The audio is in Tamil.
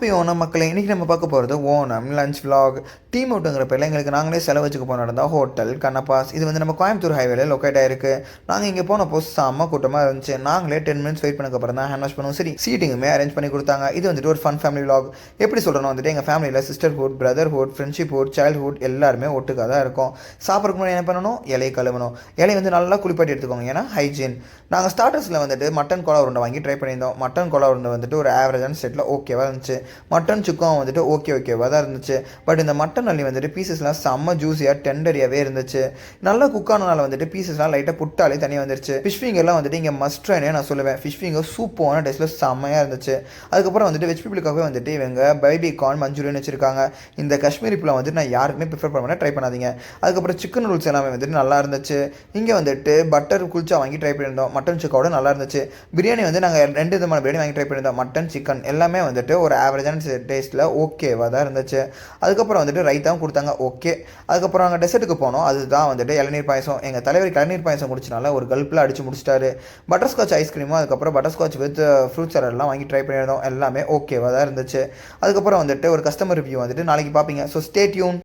ஹாப்பி ஓணம் மக்களே! இன்றைக்கி நம்ம பார்க்க போகிறது ஓணம் லஞ்ச் விலாக் டீம் அவுட்டுங்கிற பேரில் எங்களுக்கு நாங்களே செலவச்சுக்கு போன நடந்தோம் ஹோட்டல் கண்ணப்பாஸ். இது வந்து நம்ம கோயம்புத்தூர் ஹைவேல லொக்கேட் ஆயிருக்கு. நாங்கள் இங்கே போனப்போ செம்ம கூட்டமாக இருந்துச்சு. நாங்களே 10 மினிட்ஸ் வெயிட் பண்ணக்கப்புறம் தான் ஹேண்ட் வாஷ் பண்ணுவோம். சரி, சீட்டிங்குமே அரேஞ்ச் பண்ணி கொடுத்தாங்க. இது வந்துட்டு ஒரு ஃபன் ஃபேமிலி விலாக். எப்படி சொல்கிறோன்னா வந்துட்டு எங்கள் ஃபேமிலியில் சிஸ்டர்ஹுட், பிரதர்ஹுட், ஃப்ரெண்ட்ஷிப்ஹுட், சைல்ட்ஹுட் எல்லாருமே ஒட்டுக்காக தான் இருக்கும். சாப்பிட்றதுக்கு முன்னாடி என்ன பண்ணணும்? இலையை கழுவணும். இலையை வந்து நல்லா குளிப்பாட்டி எடுத்துக்கோங்க, ஏன்னா ஹைஜீன். நாங்கள் ஸ்டார்டர்ஸில் வந்துட்டு மட்டன் கோலா உருண்டை வாங்கி ட்ரை பண்ணியிருந்தோம். மட்டன் கோலா உருண்டை வந்துட்டு ஒரு ஆவரேஜான செட்டில் ஓகேவாக இருந்துச்சு. மட்டன் சுக்கம் வந்துட்டு ஓகேவாக தான் இருந்துச்சு. பட் இந்த மட்டன் அள்ளி வந்துட்டு பீசஸ்லாம் செம்ம ஜூஸியாக டெண்டரியாகவே இருந்துச்சு. நல்லா குக் ஆனனால வந்துட்டு பீசஸ்லாம் லைட்டாக புட்டாலே தனியாக வந்துருச்சு. ஃபிஷ் ஃபிங்கர்லாம் வந்துட்டு இங்கே மஸ்ட் ட்ரைனே நான் சொல்லுவேன். ஃபிஷ் ஃபிங்கர் சூப்பரான டேஸ்ட்டில் செம்மையாக இருந்துச்சு. அதுக்கப்புறம் வந்துட்டு வெஜ் பீப்புளுக்காகவே வந்துட்டு இவங்க பேபி கார்ன் மஞ்சூரியன் வச்சுருக்காங்க. இந்த காஷ்மீரி புலா வந்துட்டு நான் யாருக்குமே ப்ரிஃபர் பண்ண ட்ரை பண்ணாதீங்க. அதுக்கப்புறம் சிக்கன் ரூல்ஸ் எல்லாமே வந்துட்டு நல்லா இருந்துச்சு. இங்கே வந்துட்டு பட்டர் குல்ச்சா வாங்கி ட்ரை பண்ணியிருந்தோம். மட்டன் சுக்காவோட நல்லா இருந்துச்சு. பிரியாணி வந்து நாங்கள் 2 விதமான பிரியாணி வாங்கி ட்ரை பண்ணியிருந்தோம். மட்டன் சிக்கன் எல்லாமே வந்துட்டு ஒரு ஆவரேஜான டேஸ்ட்டில் ஓகேவாக தான் இருந்துச்சு. அதுக்கப்புறம் வந்துட்டு ரைத்தாவும் கொடுத்தாங்க. ஓகே. அதுக்கப்புறம் நாங்கள் டெசர்ட்டுக்கு போனோம். அதுதான் வந்துட்டு இளநீர் பாயசம். எங்கள் தலைவர் இளநீர் பாயசம் குடிச்சனால ஒரு கல்ப்பில் அடிச்சு முடிச்சிட்டாரு. பட்டர்ஸ்காட்ச் ஐஸ்கிரீமும் அதுக்கப்புறம் பட்டர்ஸ்காட்ச் வித் ஃப்ரூட் சாலட்லாம் வாங்கி ட்ரை பண்ணியிருந்தோம். எல்லாமே ஓகேவாக தான் இருந்துச்சு. அதுக்கப்புறம் வந்துட்டு ஒரு கஸ்டமர் ரிவ்யூ வந்துட்டு நாளைக்கு பார்ப்பீங்க. So stay tune.